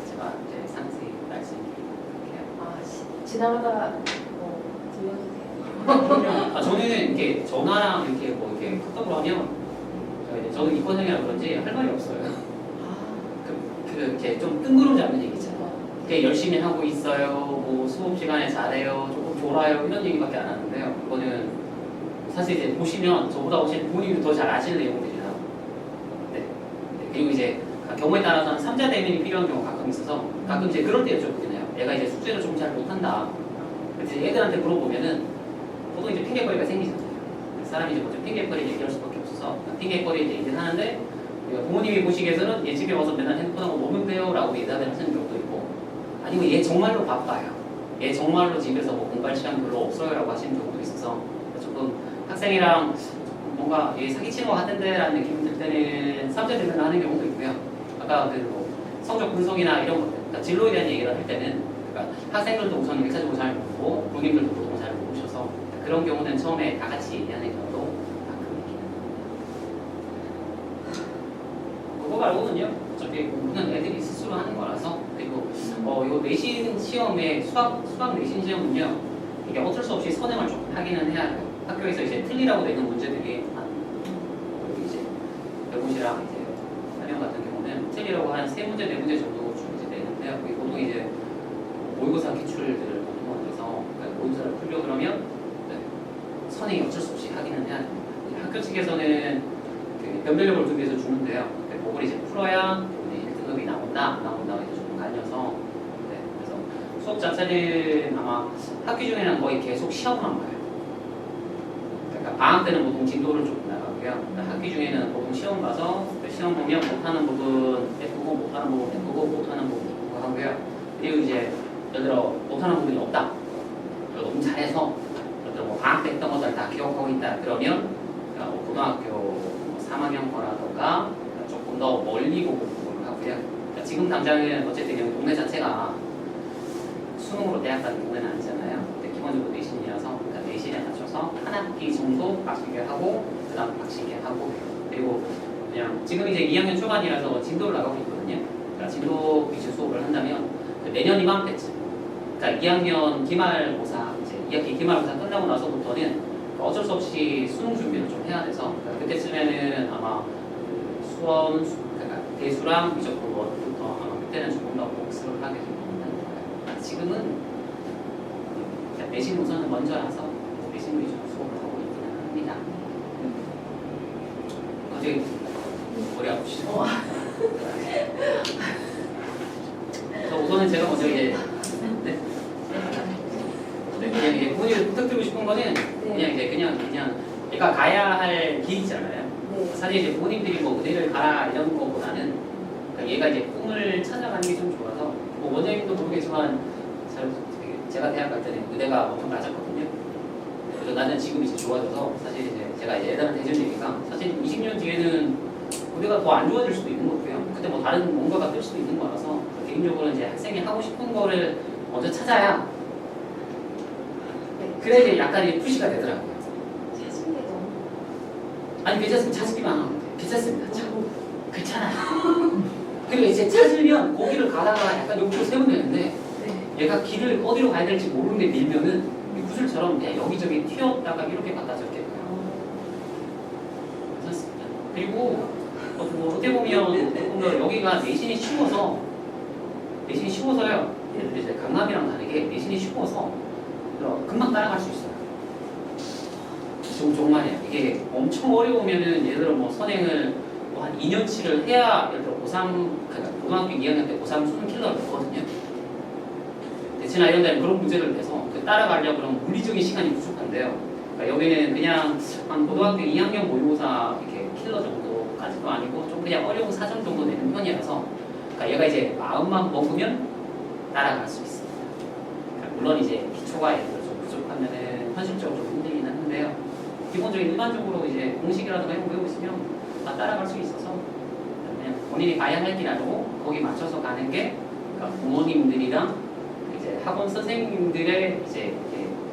제가 이제 상세히 말씀드릴게요. 지나가다 들려도 돼요? 저는 이렇게 전화랑 이렇게 뭐 이렇게 카톡으로 하면 저는 이과생이라 그런지 할 말이 없어요. 이렇게 좀 뜬구름지 않는 얘기 있잖아요. 이렇게 열심히 하고 있어요. 뭐 수업 시간에 잘해요. 조금 졸아요. 이런 얘기밖에 안 하는데요. 이거는 사실 이제 보시면 저보다 훨씬 부모님이 더 잘 아시는 내용들이라. 네. 그리고 이제 경우에 따라서는 3자 대면이 필요한 경우가 가끔 있어서 가끔 이제 그럴 때 여쭤보잖아요. 얘가 이제 숙제를 좀 잘 못한다. 그래서 애들한테 물어보면은 보통 이제 핑계거리가 생기잖아요. 사람이 이제 먼저 핑계거리를 얘기할 수밖에 없어서 핑계거리를 얘기를 하는데 부모님이 보시기에서는 얘 집에 와서 맨날 핸드폰하고 노는데요 라고 대답을 하시는 경우도 있고, 아니면 얘 정말로 바빠요. 얘 정말로 집에서 뭐 공부할 시간 별로 없어요 라고 하시는 경우도 있어서 조금 학생이랑 뭔가 얘 사기치는 것 같은데 라는 느낌이 들 때는 3자 대면을 하는 경우도 있고요. 아까 그 뭐 성적 분석이나 이런 것들, 그러니까 진로에 대한 얘기를 할 때는 그러니까 학생들도 우선 1차적으로 잘 모르고 부모님들도 보통 잘 모르셔서 그런 경우는 처음에 다 같이 얘기하는 경우도 가끔 있긴 합니다. 그거 말고는요, 어차피 공부는 애들이 스스로 하는 거라서. 그리고 이거 내신 시험에 수학 내신 시험은요, 이게 어쩔 수 없이 선행을 조금 하기는 해야 돼요. 학교에서 이제 틀리라고 내는 문제들이 이제 배고시랑 이제 설명 같은 경우는 틀리라고 한 3문제, 4문제 정도 이제 내는데요. 그게 보통 이제 모의고사 기출들을 보통 해서 그러니까 모의고사를 풀려 그러면 선행이 어쩔 수 없이 하기는 해야 됩니다. 학교 측에서는 그 변별력을 준비해서 주는데요. 그걸 이제 풀어야 1등급이 나온다, 안 나온다 이제 좀 갈려서. 그래서 수업 자체는 아마 학기 중에는 거의 계속 시험만 봐요. 그러니까 방학 때는 보통 진도를 조금 나가고요. 거고요. 그러니까 학기 중에는 보통 시험 봐서 그 시험 보면 못하는 부분 F고 못하는 부분 F고 못하는 부분 F고 하고요. 그리고 이제 예를 들어 못하는 부분이 없다. 너무 잘해서 예를 들어 뭐 방학 때 했던 것들 다 기억하고 있다. 그러면 뭐 고등학교 3학년 거라던가 조금 더 멀리 보고 공부를 하고요. 그러니까 지금 당장은 어쨌든 여기 동네 자체가 수능으로 대학 가는 동네는 아니잖아요. 근데 기본적으로 내신이라서 그러니까 내신에 맞춰서 한 학기 정도 박시게 하고 그 다음 박시게 하고 그리고 그냥 지금 이제 2학년 초반이라서 진도를 나가고 있거든요. 그러니까 진도 위주 수업을 한다면 내년 이맘때쯤 그러니까 2학년 기말고사 이제 2학기 기말고사 끝나고 나서부터는 어쩔 수 없이 수능 준비를 좀 해야 돼서 그러니까 그때쯤에는 아마 그 수원 그러니까 대수랑 미적분 원부터 아마 그때는 조금 더 복습을 하게 될 겁니다. 지금은 내신 우선은 먼저라서 내신 위주로 수업을 하고 있기는 합니다. 어제 머리 아프시죠? 그래서 우선은 제가 먼저 이제 그냥 이제 부모님을 부탁드리고 싶은 거는 그냥 이제 그냥 얘가 가야 할 길이잖아요. 사실 이제 부모님들이 뭐 의대를 가라 이런 거보다는 그러니까 얘가 이제 꿈을 찾아가는 게 좀 좋아서 뭐 원장님도 모르겠지만 제가 대학 갈 때는 의대가 엄청 낮았거든요. 그래서 나는 지금 이제 좋아져서 사실 이제 제가 이제 예전에 대전 얘기가 사실 20년 뒤에는 의대가 더 안 좋아질 수도 있는 거고요. 그때 뭐 다른 뭔가가 뜰 수도 있는 거라서 개인적으로 이제 학생이 하고 싶은 거를 먼저 찾아야 그래 이제 약간 이제 푸시가 되더라고요. 찾은 게 너무 아니 괜찮습니다. 찾기만 하면 돼요. 괜찮습니다. 참 괜찮아요. 그리고 이제 찾으면 거기를 가다가 약간 욕으로 세우면 되는데 얘가 길을 어디로 가야 될지 모르는데 밀면은 구슬처럼 그냥 여기저기 튀었다가 이렇게 갔다 저렇게 가요. 괜찮습니다. 그리고 뭐 어떻게 보면 조금 더 여기가 내신이 쉬워서요. 예를 들어 이제 강남이랑 다르게 내신이 쉬워서 금방 따라갈 수 있어요. 정말이에요. 이게 엄청 어려우면은 예를 들어 뭐 선행을 뭐 한 2년치를 해야 예를 들어 고3 그러니까 고등학교 2학년 때 고3 수능 킬러를 했거든요. 대체나 이런 데는 그런 문제를 내서 따라가려고 그러면 물리적인 시간이 부족한데요. 그러니까 여기는 그냥 한 고등학교 2학년 모의고사 이렇게 킬러 정도까지도 아니고 좀 그냥 어려운 사정 정도 내는 편이라서 그러니까 얘가 이제 마음만 먹으면 따라갈 수 있습니다. 그러니까 물론 이제 기초가 예를 들어 좀 부족하면은 현실적으로 좀 힘들긴 한데요. 기본적인 일반적으로 이제 공식이라든가 이런 거 외우고 있으면 다 따라갈 수 있어서 그냥 본인이 가야 할 길 알고 거기 맞춰서 가는 게 그러니까 부모님들이랑 이제 학원 선생님들의 이제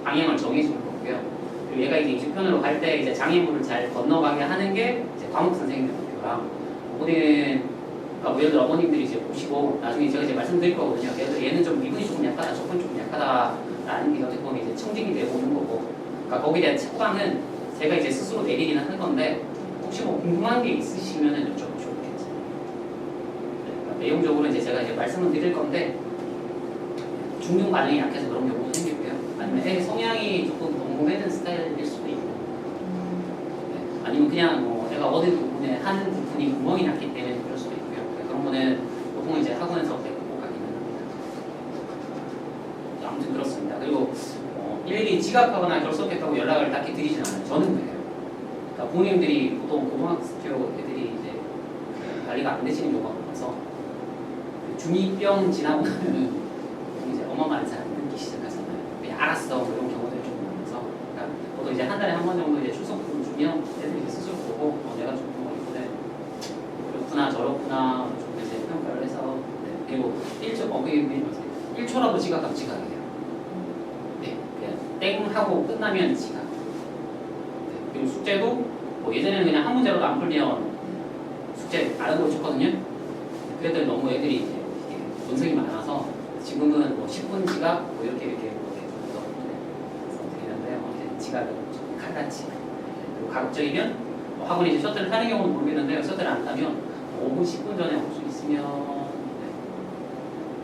방향을 정해주는 거고요. 그리고 얘가 이제 이주편으로 갈 때 이제 장애물을 잘 건너가게 하는 게 이제 과목 선생님들 학교랑 부모님 그러니까 뭐 예를 들어 어머님들이 이제 보시고 나중에 제가 이제 말씀드릴 거거든요. 예를 들어 얘는 좀 미분이 조금 약하다, 저건 조금 약하다라는 게 어떻게 보면 이제 청진이 되고 오는 거고. 그러니까 거기에 대한 책방은 제가 이제 스스로 내리기는 할 건데 혹시 뭐 궁금한 게 있으시면은 여쭤보셔도 괜찮아요. 그러니까 내용적으로 이제 제가 이제 말씀을 드릴 건데 중증 반응이 약해서 그런 경우도 생기고요. 아니면 애 성향이 조금 궁금해는 스타일일 수도 있고. 아니면 그냥 뭐 애가 어느 부분에 한 부분이 구멍이 났기 때문에 그럴 수도 있고요. 그런 거는 보통 이제 학원에서 극복하기는 합니다. 아무튼 그렇습니다. 그리고 일일이 지각하거나 결석했다고 연락을 딱히 드리진 않아요. 저는 그래요. 그러니까 부모님들이 보통 고등학교 애들이 이제 관리가 안 되시는 경우가 많아서 중2병 지나고 나면은 이제 엄마 말 잘 안 듣기 시작하잖아요. 그냥 알았어 뭐 이런 경우들이 좀 많아서 그러니까 보통 이제 한 달에 한 번 정도 이제 출석부를 주면 애들이 이제 스스로 보고 내가 좀 이번에 그렇구나 저렇구나 좀 이제 평가를 해서 그리고 1초라도 지각하면 지각이에요. 네, 그냥 땡 하고 끝나면 지각. 그리고 숙제도 뭐 예전에는 그냥 한 문제로도 안 풀면 숙제 안 하고 줬거든요. 그랬더니 너무 애들이 이제 논생이 많아서 지금은 뭐 10분 지각 뭐 이렇게 되는데요. 아무튼 지각은 좀 칼같이 그리고 가급적이면 뭐 학원에 이제 셔틀을 타는 경우는 모르겠는데요. 셔틀을 안 타면 5분 10분 전에 올 수 있으면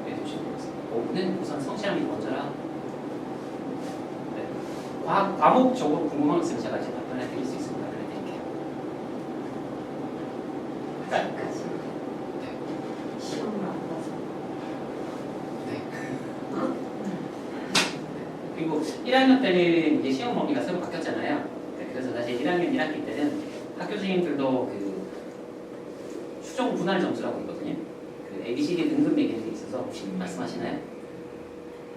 네, 해주시면 되겠습니다. 5분은 우선 성실함이 먼저라. 과목적으로 궁금한 거 있으면 제가 이제 답변해 드릴 수 있으면 답변해 드릴게요. 아직까지 시험을 안 봐서. 네. 그리고 1학년 때는 이제 시험 범위가 새로 바뀌었잖아요. 네, 그래서 사실 1학년 1학기 때는 학교 선생님들도 그 수정 분할 점수라고 있거든요. 그 ABCD 등급 매기는 게 있어서 혹시 말씀하시나요?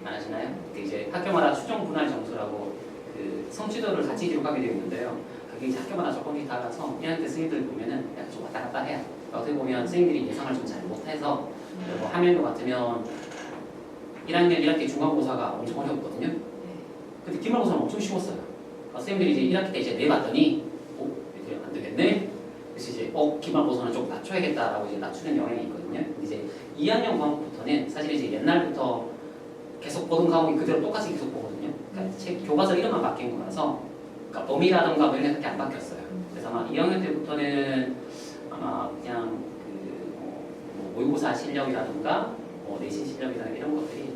안 하시나요? 그 이제 학교마다 수정 분할 점수라고 그 성취도를 같이 기록하게 되어 있는데요. 그게 이제 학교마다 조금씩 달라서 1학년 때 선생님들 보면은 약간 좀 왔다 갔다 해요. 어떻게 보면 선생님들이 예상을 좀 잘 못해서 뭐 화면도 같으면 1학년 1학기 중간고사가 엄청 어려웠거든요. 근데 기말고사는 엄청 쉬웠어요. 선생님들이 이제 1학기 때 이제 내봤더니 이제 안 되겠네. 그래서 이제 기말고사는 좀 낮춰야겠다라고 이제 낮추는 영향이 있거든요. 근데 이제 2학년 과목부터는 사실 이제 옛날부터 계속 보던 과목이 그대로 똑같이 계속 보거든요. 그러니까 책 교과서 이름만 바뀐 거라서 그러니까 범위라든가 뭐 이런 게 안 바뀌었어요. 그래서 아마 2학년 때부터는 아마 그냥 뭐 모의고사 실력이라든가 뭐 내신 실력이라든가 이런 것들이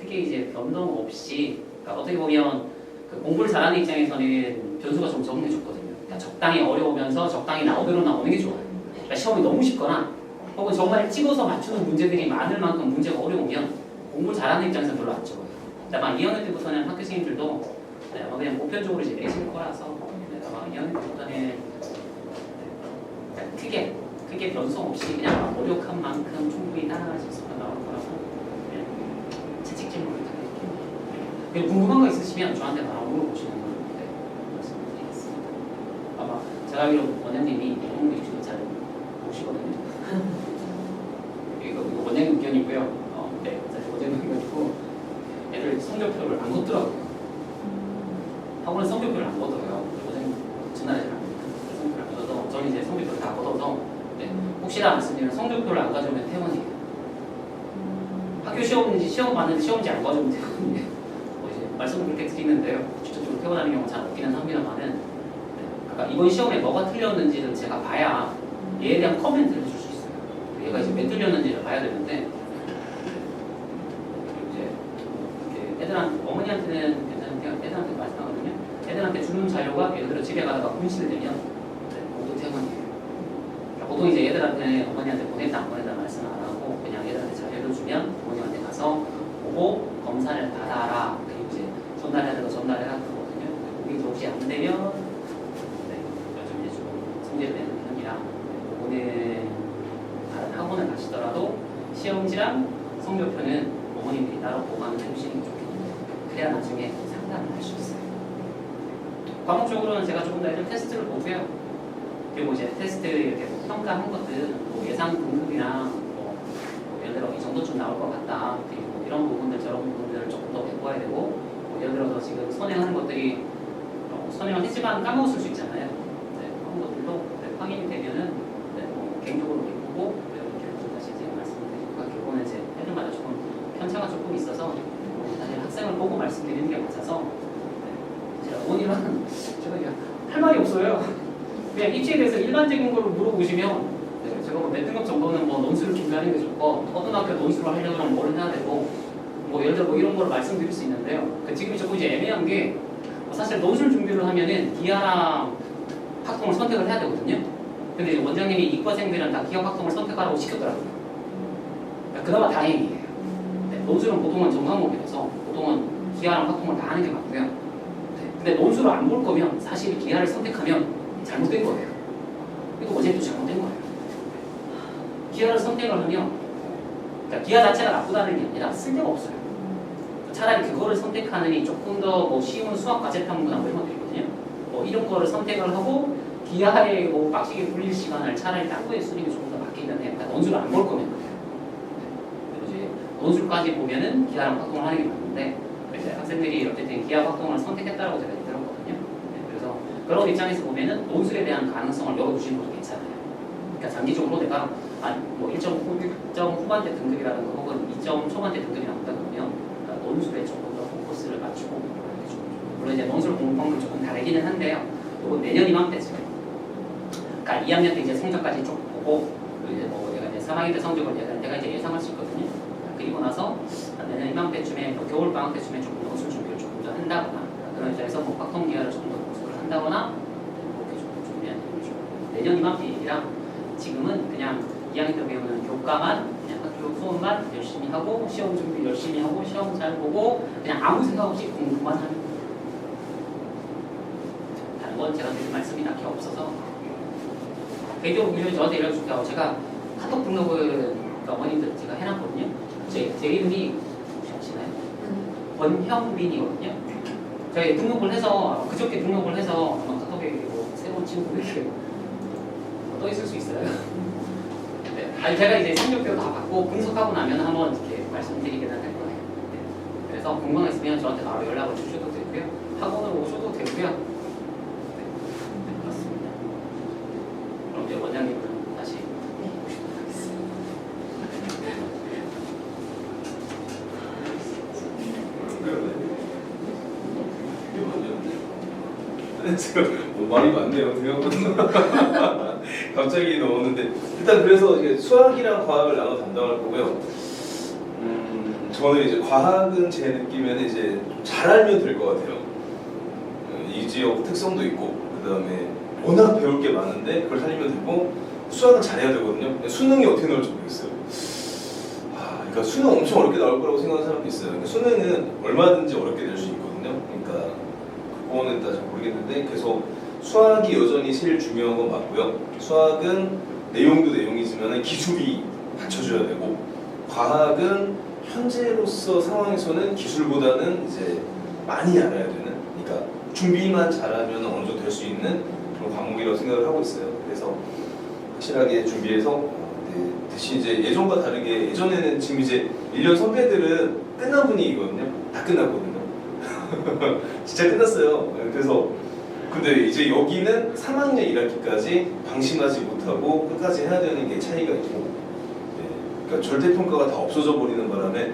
크게 이제 변동 없이 그러니까 어떻게 보면 그 공부를 잘하는 입장에서는 변수가 좀 적은 게 좋거든요. 그러니까 적당히 어려우면서 적당히 나오대로 나오는 게 좋아요. 그러니까 시험이 너무 쉽거나 혹은 정말 찍어서 맞추는 문제들이 많을 만큼 문제가 어려우면 공부를 잘하는 입장에서 별로 안 적어요. 아마 2학년 때부터는 학교 선생님들도 아마 그냥 보편적으로 이제 내실 거라서 아마 2학년 때부터는 크게 변성 없이 그냥 노력한 만큼 충분히 따라가실 수가 나올 거라서 채찍 질문 부탁드릴게요. 궁금한 거 있으시면 저한테 바로 물어보시는 걸로 말씀드리겠습니다. 아마 제가 알기로 원장님이 영어 유튜브 잘 보시거든요. 이거 원장님 의견이고요. 네, 사실 원장님 의견이고 애들 성적표를 안 걷더라고요. 학원은 성적표를 안 걷어요. 원장님 전날에 잘 안 성적표를 안 걷어서 저는 이제 성적표를 다 걷어서 혹시나 말씀드리면 성적표를 안 가져오면 퇴원이에요. 학교 시험 봤는데 시험지 안 가져오면 퇴원이에요. 이제 말씀을 그렇게 드리는데요. 직접적으로 퇴원하는 경우가 잘 없기는 합니다만은 그러니까 이번 시험에 뭐가 틀렸는지를 제가 봐야 얘에 대한 커멘트를 해줄 수 있어요. 얘가 이제 왜 틀렸는지를 봐야 되는데 이제 애들한테 어머니한테는 괜찮은데요. 애들한테 말씀하거든요. 애들한테 주는 자료가 예를 들어 집에 가다가 분실되면 모두 퇴원이에요. 보통 이제 애들한테 어머니한테 보냈다 안 보냈다 말씀 안 하고 그냥 애들한테 자료를 주면 부모님한테 가서 보고 검사를 받아라. 그리고 이제 전달해야 되고 전달해라 그러거든요. 그게 혹시 안 되면 요즘 이제 좀 성질을 내는 편이라 오늘 다른 학원을 가시더라도 시험지랑 성적표는 어머님들이 따로 보관을 해주시는 게 좋겠는데 그래야 나중에 상담을 할 수 있어요. 과목적으로는 제가 조금 더 애들 테스트를 보고요. 그리고 이제 테스트 이렇게 평가한 것들 뭐 예상 등급이랑 뭐 예를 들어 이 정도쯤 나올 것 같다. 그리고 뭐 이런 부분들 저런 부분들을 조금 더 배워야 되고 뭐 예를 들어서 지금 선행하는 것들이 선행을 했지만 까먹었을 수 있잖아요. 그런 것들도 확인이 되면은 뭐 개인적으로 보고 이렇게 다시 이제 말씀드리니까 결국은 이제 애들마다 조금 편차가 조금 있어서 사실 학생을 보고 말씀드리는 게 맞아서 제가 어머니랑 제가 할 말이 없어요. 그냥 입시에 대해서 일반적인 걸 물어보시면 제가 뭐 몇 등급 정도는 뭐 논술을 준비하는 게 좋고 어떤 학교 논술을 하려고 하면 뭐를 해야 되고 뭐 예를 들어 뭐 이런 걸 말씀드릴 수 있는데요. 지금 조금 이제 애매한 게 사실 논술 준비를 하면은 기하랑 학통을 선택을 해야 되거든요. 근데 이제 원장님이 이과생들은 다 기하 학통을 선택하라고 시켰더라고요. 그러니까 그나마 다행이에요. 논술은 보통은 전과목이라서 보통은 기하랑 학통을 다 하는 게 맞고요. 근데 논술을 안 볼 거면 사실 기하를 선택하면 잘못된 거예요. 이거 어제도 잘못된 거예요. 기하를 선택을 하면 그러니까 기하 자체가 나쁘다는 게 아니라 쓸데가 없어요. 차라리 그거를 선택하느니 조금 더 뭐 쉬운 수학 과제 탐구나 뭐 이런 것도 있거든요. 뭐 이런 거를 선택을 하고 기하에 뭐 빡시게 굴릴 시간을 차라리 딴 거에 쓰는 게 조금 더 맞기는 해요. 그러니까 논술을 안 볼 거면 그리고 이제 논술까지 보면은 기하랑 확동을 하는 게 맞는데 이제 학생들이 어쨌든 기하 확동을 선택했다라고 제가 들었거든요. 그래서 그런 입장에서 보면은 논술에 대한 가능성을 열어두시는 것도 괜찮아요. 그러니까 장기적으로 내가 뭐 1점 후반대 등급이라든가 혹은 2점 초반대 등급이 나온다 그러면 그러니까 논술에 조금 더 포커스를 맞추고 물론 이제 논술 공부 방법이 조금 다르기는 한데요. 이건 내년 이맘때쯤에 그러니까 2학년 때 이제 성적까지 쭉 보고 이제 뭐 내가 이제 3학년 때 성적을 내가 이제 예상할 수 있거든요. 그리고 나서 내년 이맘때쯤에 뭐 겨울 방학 때쯤에 조금 논술 준비를 조금 더 한다거나 그런 입장에서 뭐 확통 기하를 조금 더 논술을 한다거나 그렇게 조금 준비하는 게 좋고 내년 이맘때 얘기랑 지금은 그냥 2학년 때 배우는 교과만 그냥 학교 수업만 열심히 하고 시험 준비 열심히 하고 시험 잘 보고 그냥 아무 생각 없이 공부만 하는 거예요. 다른 건 제가 드릴 말씀이 딱히 없어서 개인적으로 요즘에 저한테 연락 주세요. 제가 카톡 등록을 어머님들 제가 해놨거든요. 제 이름이 혹시 아시나요? 권형빈이거든요. 제가 등록을 해서 그저께 등록을 해서 아마 카톡에 뭐 새로운 친구 이렇게 떠 있을 수 있어요. 네. 아니 제가 이제 상륙표 다 받고 분석하고 나면 한번 이렇게 말씀드리기는 할 거예요. 네. 그래서 궁금하시면 저한테 바로 연락을 주셔도 되고요. 학원으로 오셔도 되고요. 네. 네, 그렇습니다. 그럼 이제 원장님은 다시 오시도록 하겠습니다. 지금 뭐 말이 많네요. 생각보다 갑자기 넣었는데 일단 그래서 이제 수학이랑 과학을 나눠 담당할 거고요. 저는 이제 과학은 제 느낌에는 이제 좀 잘 알면 될 것 같아요. 이 지역 특성도 있고 그 다음에 워낙 배울 게 많은데 그걸 살리면 되고 수학은 잘해야 되거든요. 근데 수능이 어떻게 나올지 모르겠어요. 그러니까 수능 엄청 어렵게 나올 거라고 생각하는 사람도 있어요. 그러니까 수능은 얼마든지 어렵게 될 수 있거든요. 그러니까 그거는 잘 모르겠는데 그래서 수학이 여전히 제일 중요한 건 맞고요. 수학은 내용도 내용이지만 기술이 받쳐줘야 되고 과학은 현재로서 상황에서는 기술보다는 이제 많이 알아야 되는 그러니까 준비만 잘하면 어느 정도 될 수 있는 그런 과목이라고 생각을 하고 있어요. 그래서 확실하게 준비해서 대신 이제 예전과 다르게 예전에는 지금 이제 1년 선배들은 끝난 분위기거든요. 다 끝났거든요. 진짜 끝났어요. 그래서 근데 이제 여기는 3학년 1학기까지 방심하지 못하고 끝까지 해야 되는 게 차이가 있고 그러니까 절대평가가 다 없어져 버리는 바람에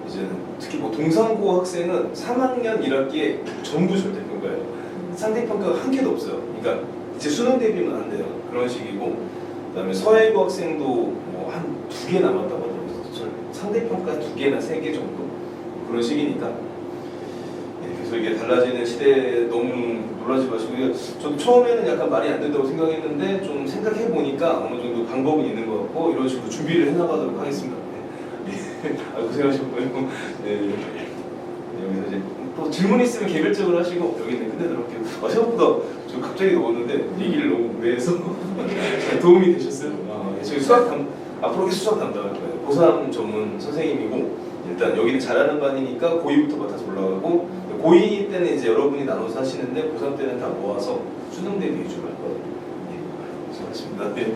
이제는 특히 뭐 동상고 학생은 3학년 1학기에 전부 절대평가예요. 상대평가가 한 개도 없어요. 그러니까 이제 수능 대비만 한대요. 그런 식이고 그다음에 서예고 학생도 뭐 한 2개 남았다고 하더라고요. 상대평가 2개나 3개 정도 그런 식이니까 그래서 이게 달라지는 시대에 너무 놀라지 마시고요. 저도 처음에는 약간 말이 안 된다고 생각했는데 좀 생각해 보니까 어느 정도 방법은 있는 것 같고 이런 식으로 준비를 해나가도록 하겠습니다. 네. 고생하셨고요. 네. 여기서 이제 또 질문 있으면 개별적으로 하시고 여기는 끝내도록 할게요. 생각보다 저 갑자기 넣었는데 얘기를 너무 오래 해서 도움이 되셨어요? 저희 앞으로 계속 수학 담당할 거예요. 고3 전문 선생님이고 일단 여기는 잘하는 반이니까 고2부터 맡아서 올라가고 고2 때는 이제 여러분이 나눠서 하시는데 고3 때는 다 모아서 수능 대비 위주로 할 거예요. 네. 수고하셨습니다. 네.